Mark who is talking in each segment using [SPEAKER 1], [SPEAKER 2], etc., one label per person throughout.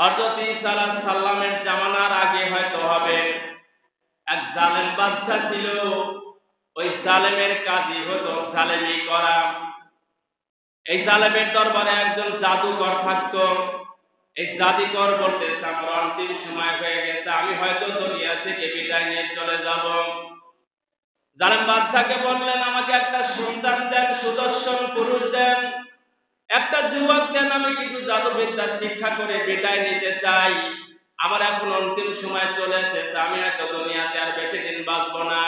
[SPEAKER 1] হযরত ঈসা আলাইহিস সালামের জামানার আগে হয়তো হবে, এক জালেম বাদশা ছিল। ওই জালেমের কাজই হতো জালেমি করা। এই জালেমের দরবারে একজন জাদুকর থাকতো। এই জাদুকর বলতেছে, আমার অন্তিম সময় হয়ে গেছে, আমি হয়তো দুনিয়া থেকে বিদায় নিয়ে চলে যাব। জালেম বাদশাকে বললেন, আমাকে একটা সন্তান দেন, সুদর্শন পুরুষ দেন, একটা যুবক দেন, আমি কিছু জাদুবিদ্যা শিক্ষা করে বিদায় নিতে চাই। আমার এখন অন্তিম সময় চলে এসেছে, আমি হয়তো দুনিয়াতে আর বেশি দিন বাঁচব না।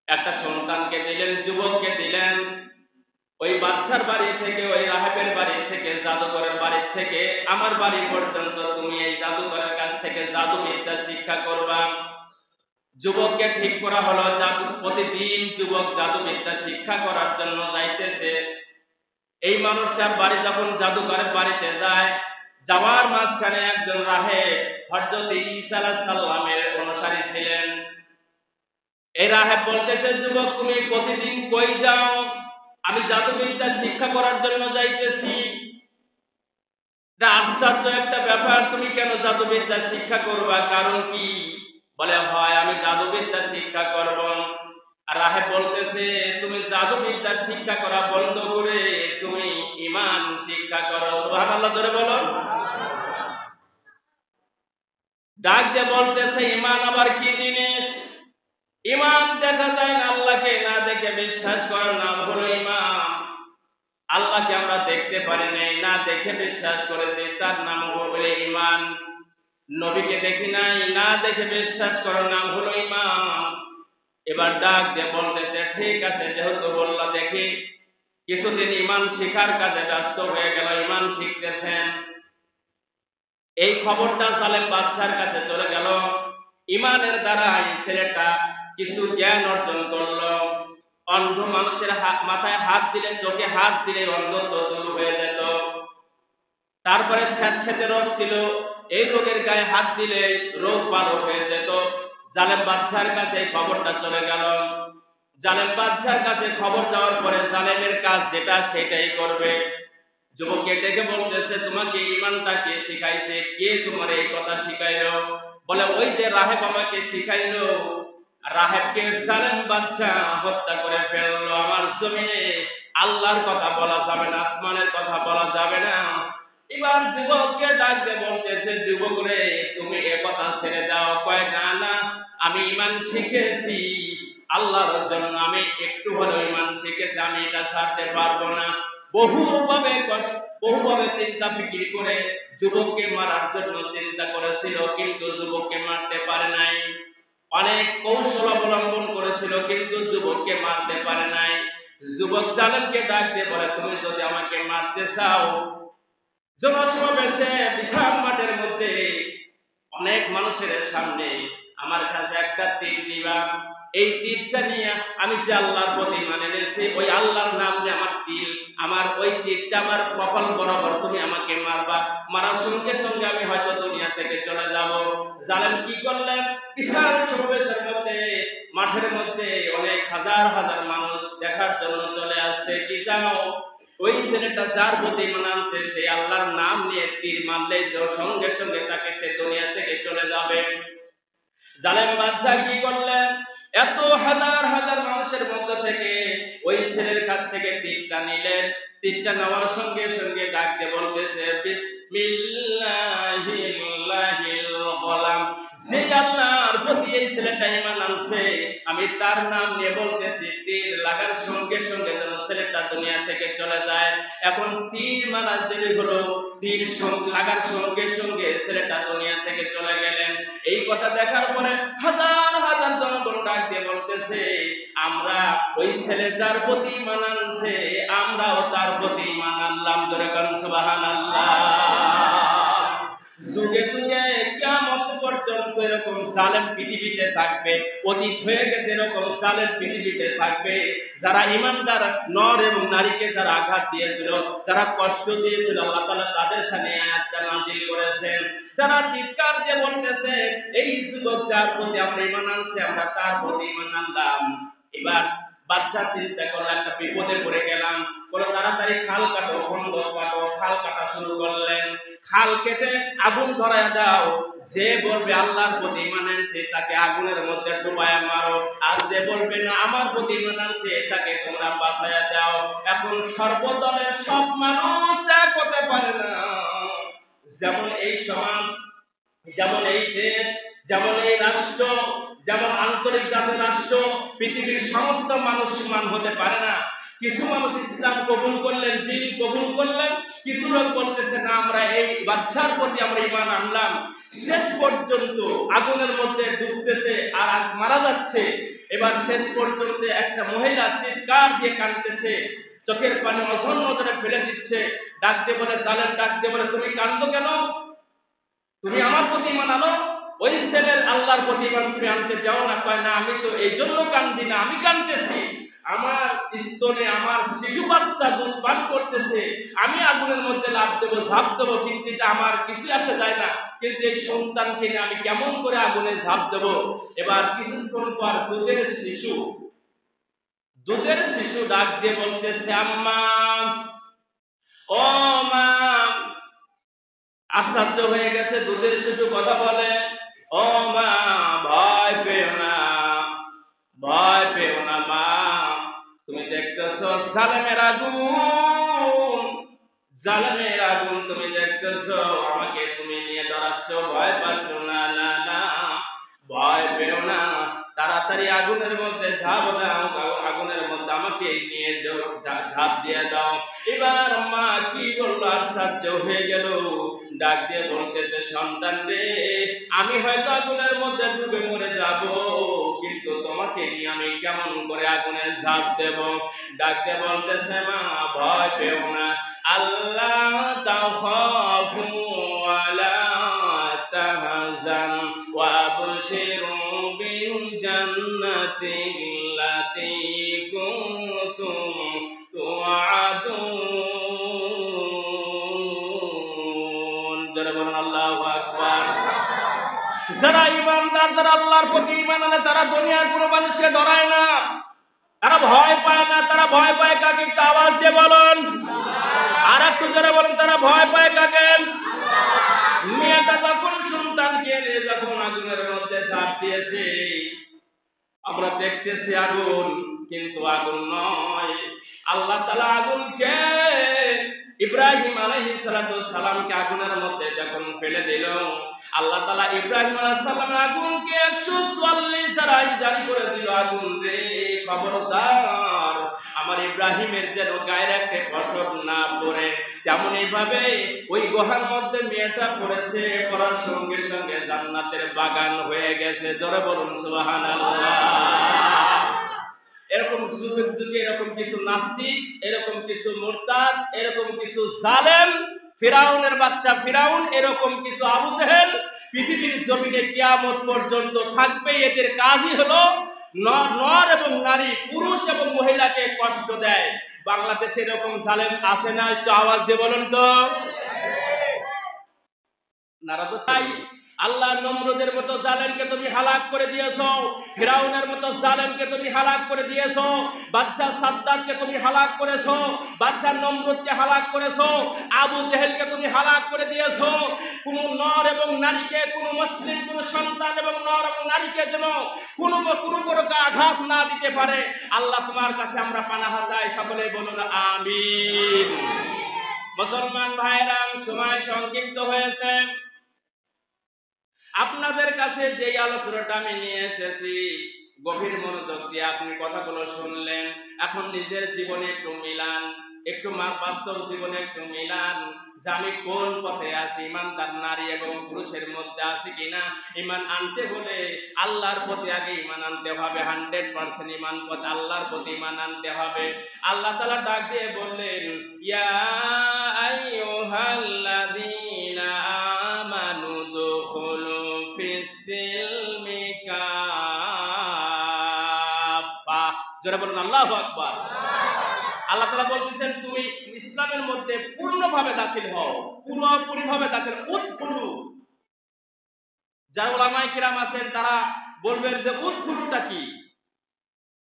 [SPEAKER 1] একটা সন্তানকে দিলেন, যুবককে দিলেন। ওই বাদশার বাড়ি থেকে, ওই রাহেবের বাড়ি থেকে, জাদুকরের বাড়ি থেকে আমার বাড়ি পর্যন্ত তুমি এই জাদুকরের কাছ থেকে জাদুবিদ্যা শিক্ষা করবা। যুবককে ঠিক করা হলো, প্রতিদিন যুবক জাদুবিদ্যা শিক্ষা করার জন্য যাইতেছে। এই মানুষটার বাড়ি যখন জাদুকরের বাড়িতে যায়, যাওয়ার মাঝখানে একজন রাহেব হযরত ঈসা আলাইহিস সালামের অনুসারী ছিলেন। এই রাহেব বলতেছে, যুবক তুমি প্রতিদিন কই যাও? আমি জাদুবিদ্যা শিক্ষা করার জন্য যাইতেছি। এটা আশ্চর্য একটা ব্যাপার, তুমি কেন জাদুবিদ্যা শিক্ষা করবা, কারণ কি? বলে, হয় আমি জাদুবিদ্যা শিক্ষা করব। আর রাহেব বলতেছে, তুমি জাদুবিদ্যা শিক্ষা করা বন্ধ করে তুমি ঈমান শিক্ষা করো। সুবহানাল্লাহ, জোরে বলো। ডাক দিয়ে বলতেছে, ঈমান আবার কি জিনিস? ঈমান দেখা যায় না, আল্লাহকে না দেখে বিশ্বাস করার নাম হলো ঈমান। আল্লাহকে আমরা দেখতে পারি নাই, না দেখে বিশ্বাস করেছি, তার নাম হলো ঈমান। নবীকে দেখি নাই, না দেখে বিশ্বাস করার নাম হলো ঈমান। এবার ডাক দিয়ে বলতেছে, ঠিক আছে, যেহেতু বললা, দেখি কিছুদিন ঈমান শিখার কাজে ব্যস্ত হয়ে গেল, ঈমান শিখতেছেন। এই খবরটা জালেম বাদশার কাছে চলে গেল। ঈমানের দ্বারা এই ছেলেটা কিছু জ্ঞান অর্জন করলো। অন্ধ মানুষের মাথায় হাত দিলে, চোখে হাত দিলে অন্ধত্ব দূর হয়ে যেত। তারপরে স্যাঁতসেঁতে রোগ ছিল, এই রোগের গায়ে হাত দিলে রোগ ভালো হয়ে যেত। জালেম বাদশার কাছে এই খবরটা চলে গেল। জালেম বাদশার কাছে খবর যাওয়ার পরে জালেমের কাজ যেটা সেটাই করবে। যুবককে ডেকে বলতেছে, তোমাকে ঈমানটা কে শিখাইছে? কে তোমার এই কথা শিখাইলো? বলে, ওই যে রাহেব আমাকে শিখাইলো। রাহেবকে জালেম বাদশা হত্যা করে ফেললো। আমার জমিনে আল্লাহর কথা বলা যাবে না, আসমানের কথা বলা যাবে না। এবার যুবককে ডাক দিয়ে বলতেছে, যুবক রে, তুমি এ কথা ছেড়ে দাও। কয়, না না, আমি ঈমান শিখেছি আল্লাহর জন্য, আমি একটু হলেও ঈমান শিখেছি, আমি এটা ছাড়তে পারবো না। বহুভাবে চিন্তা ফিকির করে যুবককে মারার জন্য চিন্তা করেছিল, কিন্তু যুবককে মারতে পারে নাই। অনেক কৌশল অবলম্বন করেছিল, কিন্তু যুবককে মারতে পারে নাই। যুবক জালেমকে ডাক দিয়ে বলে, তুমি যদি আমাকে মারতে চাও, জনসমাবেশে বিশাল মাঠের মধ্যে অনেক মানুষের সামনে আমার কাছে একটা তীর নিবা। এই তীরটা নিয়ে আমি যে আল্লাহর প্রতি মানে এনেছি, ওই আল্লাহর নাম দিয়ে আমার তীর, আমার ওই তীরটা আমার কপাল বরাবর তুমি আমাকে মারবা। মারার সঙ্গে সঙ্গে আমি হয়তো দুনিয়া থেকে চলে যাব। জালেম কি করলেন? বিশাল সমাবেশের মধ্যে, মাঠের মধ্যে অনেক হাজার হাজার মানুষ দেখার জন্য চলে আসছে। কি চাও? ওই ছেলেটা যার প্রতি ঈমান আনছে, সেই আল্লাহর নাম নিয়ে তীর মারলে সঙ্গে সঙ্গে তাকে সে দুনিয়া থেকে চলে যাবে। জালেম বাদশা কি করলেন? এত হাজার হাজার মানুষের মধ্যে থেকে ওই ছেলের কাছ থেকে তীরটা নিলেন। তীরটা নেওয়ার সঙ্গে সঙ্গে ডাক দিয়ে বলতেছে, বিসমিল্লাহিল গোলাম। যে আল্লাহর প্রতি এই ছেলেটা ঈমান আনছে, আমি তার নাম নিয়ে বলতেছি, তীর লাগার সঙ্গে সঙ্গে যেন ছেলেটা দুনিয়া থেকে চলে যায়। এখন তীর মারার দেরি হলো, তীর লাগার সঙ্গে সঙ্গে ছেলেটা দুনিয়া থেকে চলে গেলেন। এই কথা দেখার পরে হাজার হাজার জনগণ ডাক দিয়ে বলতেছে, আমরা ওই ছেলে যার প্রতি ঈমান আনছে, আমরাও তার প্রতি ঈমান আনলাম। জোরে বলেন সুবহানাল্লাহ। যুগে যুগে কিয়ামত পর্যন্ত এরকম জালেম পৃথিবীতে থাকবে। অতীত হয়ে গেছে, এরকম জালেম পৃথিবীতে থাকবে। যারা ঈমানদার নর এবং নারীকে যারা আঘাত দিয়েছিল, যারা কষ্ট দিয়েছিল, আল্লাহ তাআলা তাদের সামনে আয়াতটা নাযিল করেছেন। যারা চিৎকার দিয়ে বলতেছে, এই যুবক যার প্রতি আমরা ঈমান আনছি, আমরা তার প্রতি ঈমান আনলাম। এবার বাচ্চা চিন্তা করলো একটা বিপদে পড়ে গেলাম, বলো তাড়াতাড়ি খাল কাটো, খন্দক কাটো। খাল কাটা শুরু করলেন, খাল কেটে আগুন ধরায় দাও। যে বলবে আল্লাহর প্রতি ঈমান আনছে তাকে আগুনের মধ্যে ডুবায়া মারো, আর যে বলবে না আমার প্রতি ঈমান আনছে তাকে তোমরা বাঁচায়া দাও। এখন সর্বদলের সব মানুষ ত্যাগ করতে পারে না। যেমন এই সমাজ, যেমন এই দেশ, যেমন এই রাষ্ট্র, যেমন আন্তরিক জাতীয় রাষ্ট্র, পৃথিবীর সমস্ত মানুষ সমান হতে পারে না। কিছু মানুষ ইসলাম কবুল করলেন, দ্বীন কবুল করলেন, কিছু লোক বলতেছে না আমরা এই বাচ্চার প্রতি আমরা ঈমান আনলাম। শেষ পর্যন্ত আগুনের মধ্যে ডুবতেছে আর মারা যাচ্ছে। এবার শেষ পর্যন্ত একটা মহিলা চিৎকার দিয়ে কাঁদতেছে, চোখের পানি অঝর নজরে ফেলে দিচ্ছে, ডাক দিয়ে বলে, জালেম ডাক দিয়ে বলে, তুমি কাঁদো কেন? তুমি আমার প্রতি ঈমান আনো। ওই ছেলের আল্লাহর প্রতি ঈমান তুমি আনতে যাও না। কয় না, আমি তো এই জন্য কান্দি না, আমি কাঁদতেছি আমার স্তনে আমার শিশু বাচ্চা দুধ পান করতেছে, আমি আগুনের মধ্যে লাফ দেবো, ঝাঁপ দেবো, কিন্তু এটা আমার কিছু আসে যায় না, কিন্তু এই সন্তানকে নিয়ে আমি কেমন করে আগুনে ঝাঁপ দেবো। এবার কিছুক্ষণ পর দুধের শিশু ডাক দিয়ে বলতেছে, আম্মা, ও মা। আশ্চর্য হয়ে গেছে, দুধের শিশু কথা বলে। ও মা, ভয় পেও না, ভয় পেও না মা। তুমি দেখতেছো জালেমের আগুন, জালেমের আগুন তুমি দেখতেছো, আমাকে তুমি নিয়ে ডরাচ্ছ, ভয় পাচ্ছ না। না না, ভয় পেও না, তাড়াতাড়ি আগুনের মধ্যে ঝাঁপ দাও, আগুনের মধ্যে আমাকে নিয়ে ঝাঁপ দিয়ে দাও। এবার মা কি বললো, আশ্চর্য হয়ে গেল, ডাক দিয়ে বলতেছে, সন্তান রে, আমি হয়তো আগুনের মধ্যে ডুবে মরে যাব, কিন্তু তোমাকে নিয়ে আমি কেমন করে আগুনে ঝাঁপ দেব। ডাক দিয়ে বলতেছে, মা ভয় পেও না, আল্লাহ তাখাফু ওয়ালা তাহজান ওয়াবশিরু বিল জান্নাতিল্লাতী কুনতুম তুআদুন। যারা বলেন আল্লাহু আকবার। যারা ঈমানদার, যারা আল্লাহর প্রতি ঈমান আনে, তারা দুনিয়ার কোনো মানুষকে ডরায় না, তারা ভয় পায় না। তারা ভয় পায় কাকে? একটু আওয়াজ দিয়ে বলুন, আর একটু জোরে বলুন, তারা ভয় পায় কাকে? মেয়েটা যখন সন্তানকে নিয়ে যখন আগুনের মধ্যে ঝাঁপ দিয়েছে, আমরা দেখতেছি আগুন, কিন্তু আগুন নয়। আল্লাহ তাআলা আগুনকে, ইব্রাহিম আলাইহিস সালাতু সালামকে আগুনের মধ্যে যখন ফেলে দিল, আল্লাহ তাআলা ইব্রাহিম আলাইহিস সালামের আগুনকে 144 দ্বারা জারি করে দিল, আগুন রে খবরদার আমার ইব্রাহিমের যেন গায়ের একটা পশম না পড়ে। তেমন এইভাবে ওই গুহার মধ্যে মেয়েটা পড়েছে, পড়ার সঙ্গে সঙ্গে জান্নাতের বাগান হয়ে গেছে। জোরে বলুন সুবহানাল্লাহ। এরকম যুগে যুগে এরকম কিছু নাস্তিক, এরকম কিছু মুরতাদ, এরকম কিছু জালেম, ফিরাউনের বাচ্চা ফিরাউন, এরকম কিছু আবু জেহেল পৃথিবীর জমিনে কিয়ামত পর্যন্ত থাকবে। এদের কাজই হলো নর এবং নারী, পুরুষ এবং মহিলাকে কষ্ট দেয়। বাংলাদেশে এরকম জালেম আছে না? একটু আওয়াজ দিয়ে বলুন তো। নারা তো চাই। আল্লাহ নমরুদের মতো জালেমকে তুমি হালাক করে দিয়েছো, ফিরাউনের মতো জালেমকে তুমি হালাক করে দিয়েছো, বাদশা সাদ্দাতকে তুমি হালাক করেছো, বাদশা নমরুদকে হালাক করেছো, আবু জেহেলকে তুমি হালাক করে দিয়েছো। কোন নর এবং নারীকে, কোন মুসলিম কোন সন্তান এবং নর এবং নারীকে যেন কোন প্রকার আঘাত না দিতে পারে। আল্লাহ তোমার কাছে আমরা পানাহা চাই, সকলে বলুন আমিন। মুসলমান ভাইরা, সময় সংক্ষিপ্ত হয়েছে। আপনাদের কাছে যেই আলোচনাটা আমি নিয়ে এসেছি, গভীর মনোযোগ দিয়ে আপনি কথাগুলো শুনলেন। এখন নিজের জীবনে একটু মিলান, একটু বাস্তব জীবনে একটু মিলান যে আমি কোন পথে আছি, ইমানদার নারী এবং পুরুষের মধ্যে আছি কিনা। ঈমান আনতে হলে আল্লাহর প্রতি আগে ঈমান আনতে হবে, 100% ঈমান পথ আল্লাহর প্রতি ঈমান আনতে হবে। আল্লাহ তাআলা ডাক দিয়ে বললেন, ইয়া আইয়ুহাল্লাযীনা আমানু দুখুলু ফিস-সিলমি কাফা। জোরে বলুন আল্লাহু আকবার। আল্লাহ তাআলা বলতেছেন তুমি ইসলামের মধ্যে পূর্ণভাবে দাখিল হও, পুরোপুরিভাবে দাখিল। উদখুলু, যারা উলামায়ে কিরাম আছেন তারা বলবেন যে উদখুলুটা কি?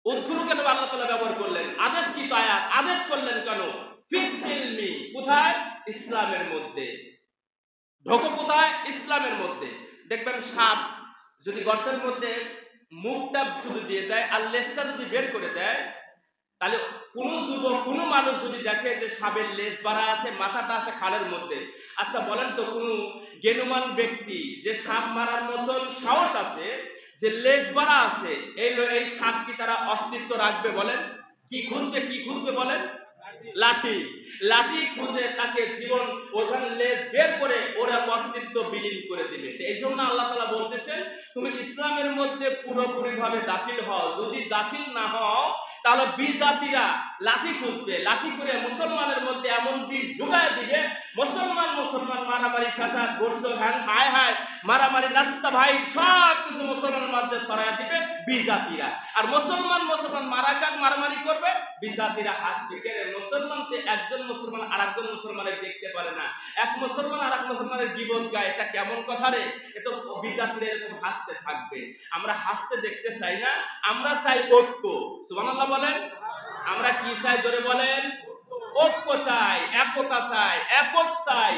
[SPEAKER 1] উদখুলু কেন আল্লাহ তাআলা ব্যবহার করলেন? আদেশ কি তো আয়াত, আদেশ করলেন কেন? ফিস সিলমি, কোথায়? ইসলামের মধ্যে। ঢোকো কোথায়? ইসলামের মধ্যে। দেখবেন সাপ যদি গর্তের মধ্যে মুখটা শুধু দিয়ে দেয় আর লেজটা যদি বের করে দেয়, তাহলে কোন যুবক কোন মানুষ যদি দেখে যে সাপের লেজ বাড়া আছে, মাথাটা আছে খালের মধ্যে, আচ্ছা বলেন তো কোন জ্ঞানমান ব্যক্তি যে সাপ মারার মতন সাহস আছে, যে লেজ বাড়া আছে, এই সাপ কি তারা অস্তিত্ব রাখবে বলেন? কি খুঁজবে বলেন? লাঠি। লাঠি খুঁজে তাকে জীবন ওখানে লেজ বের করে ওরা অস্তিত্ব বিলীন করে দিবে। এই জন্য আল্লাহ তাআলা বলতেছেন তুমি ইসলামের মধ্যে পুরোপুরি ভাবে দাখিল হও। যদি দাখিল না হও তাহলে বিজাতিরা লাঠি খুঁজবে, লাঠি করে মুসলমানের মধ্যে এমন বীজ ঢুকায় দিবে, মুসলমান মারামারি ফাসাদ গোস্ত হায় হায় মারামারি নাস্তা ভাই সব কিছু মুসলমানের মধ্যে ছড়ায় দিবে বিজাতিরা। আর মুসলমান মারামারি করবে, বিজাতিরা হাসবে। মুসলমানকে একজন মুসলমান আরেকজন মুসলমানের দেখতে পারে না, এক মুসলমান আরেক মুসলমানের গীবত গায়, এটা কেমন কথা রে? এটা বিজাতিরা এরকম হাসতে থাকবে। আমরা হাসতে দেখতে চাই না, আমরা চাই ঐক্য। সুবহানাল্লাহ বলেন। আমরা কি চাই জোরে বলেন? ঐক্য চাই, একতা চাই, একক চাই।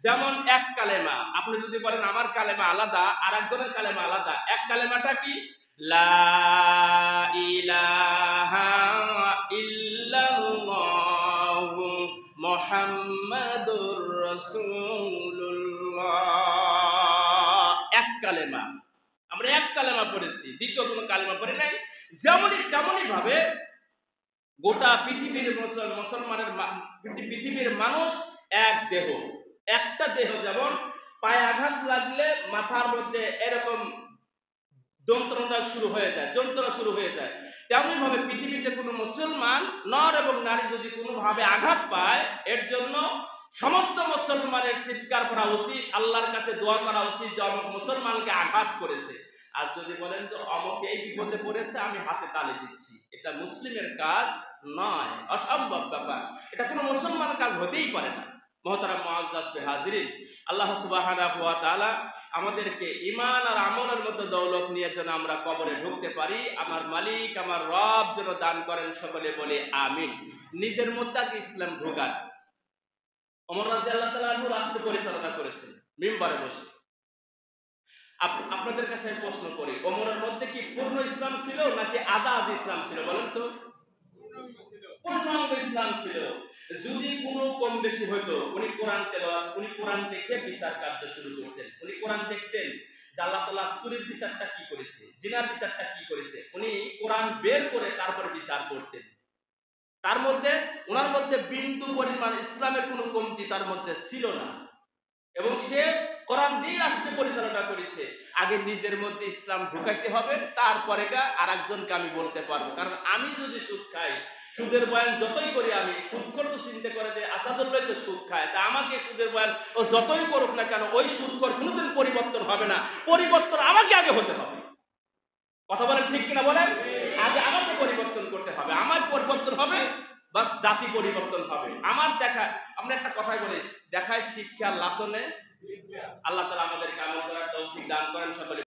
[SPEAKER 1] যেমন এক কালেমা, আপনি যদি বলেন আমার কালেমা আলাদা আর একজনের কালেমা আলাদা, এক কালেমাটা কি? লা ইলাহা ইল্লাল্লাহু মুহাম্মাদুর রাসূলুল্লাহ। এক কালেমা, আমরা এক কালেমা পড়েছি, দ্বিতীয় কোনো কালেমা পড়ি নাই। তেমনই ভাবে গোটা পৃথিবীর পৃথিবীর মানুষ এক দেহ, একটা দেহ। যেমন পায়ে আঘাত লাগলে মাথার মধ্যে এরকম যন্ত্রণা শুরু হয়ে যায়, তেমনি ভাবে পৃথিবীতে কোনো মুসলমান নর এবং নারী যদি কোনোভাবে আঘাত পায়, এর জন্য সমস্ত মুসলমানের চিৎকার করা উচিত, আল্লাহর কাছে দোয়া করা উচিত যে অমুক মুসলমানকে আঘাত করেছে। আর যদি বলেন যে অমুক এই বিপদে পড়েছে, আমি হাতে তালি দিচ্ছি, এটা মুসলিমের কাজ নয়, অসম্ভব ব্যাপার। এটা কোনো মুসলমানের কাজ হতেই পারে না। মুহতারাম মুআজ্জাজ হাজিরিন, আল্লাহ সুবহানাহু ওয়া তাআলা আমাদেরকে ঈমান আর আমলের মধ্যে দৌলত নিয়ে যেন আমরা কবরে ঢুকতে পারি, আমার মালিক আমার রব যেন দান করেন। সকলে বলে আমিন। নিজের মধ্যে আগে ইসলাম ঢোকান। ওমর রাদিয়াল্লাহু তাআলা আনহু রাষ্ট্র পরিচালনা করেছেন মিম্বরে বসে। আপনাদের কাছে আমি প্রশ্ন করি, ওমরের মধ্যে কি পূর্ণ ইসলাম ছিল নাকি আধা আধি ইসলাম ছিল? বলেন তো। পূর্ণাঙ্গ ইসলাম ছিল। যদি কোনো কম বেশি হইতো, উনি কোরআন তেলাওয়াত, উনি কোরআন দেখে বিচার কার্য শুরু করতেন। উনি কোরআন দেখতেন যে আল্লাহ তাআলা চুরির বিচারটা কি করেছে, জিনার বিচারটা কি করেছে, উনি কোরআন বের করে তারপর বিচার করতেন। তার মধ্যে ওনার মধ্যে বিন্দু পরিমাণ ইসলামের কোনো কমতি তার মধ্যে ছিল না, এবং সে কোরআন দিয়ে রাষ্ট্র পরিচালনা করেছে। আগে নিজের মধ্যে ইসলাম ঢুকাইতে হবে, তারপরে আরেকজনকে আমি বলতে পারবো। কারণ আমি যদি সুদ খাই, সুদের বয়ান যতই করি, আমি সুদখোর তো চিন্তা করে যে আসাদুল্লাহ তো সুদ খায়, তা আমাকে সুদের বয়ান ও যতই করুক না কেন, ওই সুদখোর কোনোদিন পরিবর্তন হবে না। পরিবর্তন আমাকে আগে হতে হবে। কথা বলেন ঠিক কিনা বলেন? আগে আমাকে পরিবর্তন করতে হবে, আমার পরিবর্তন হবে, বাস জাতি পরিবর্তন হবে। আমার দেখা, আমরা একটা কথাই বলি, দেখায় শিক্ষার লাসনে। আল্লাহ তাআলা আমাদেরকে আমল করার তৌফিক দান করেন সকলে।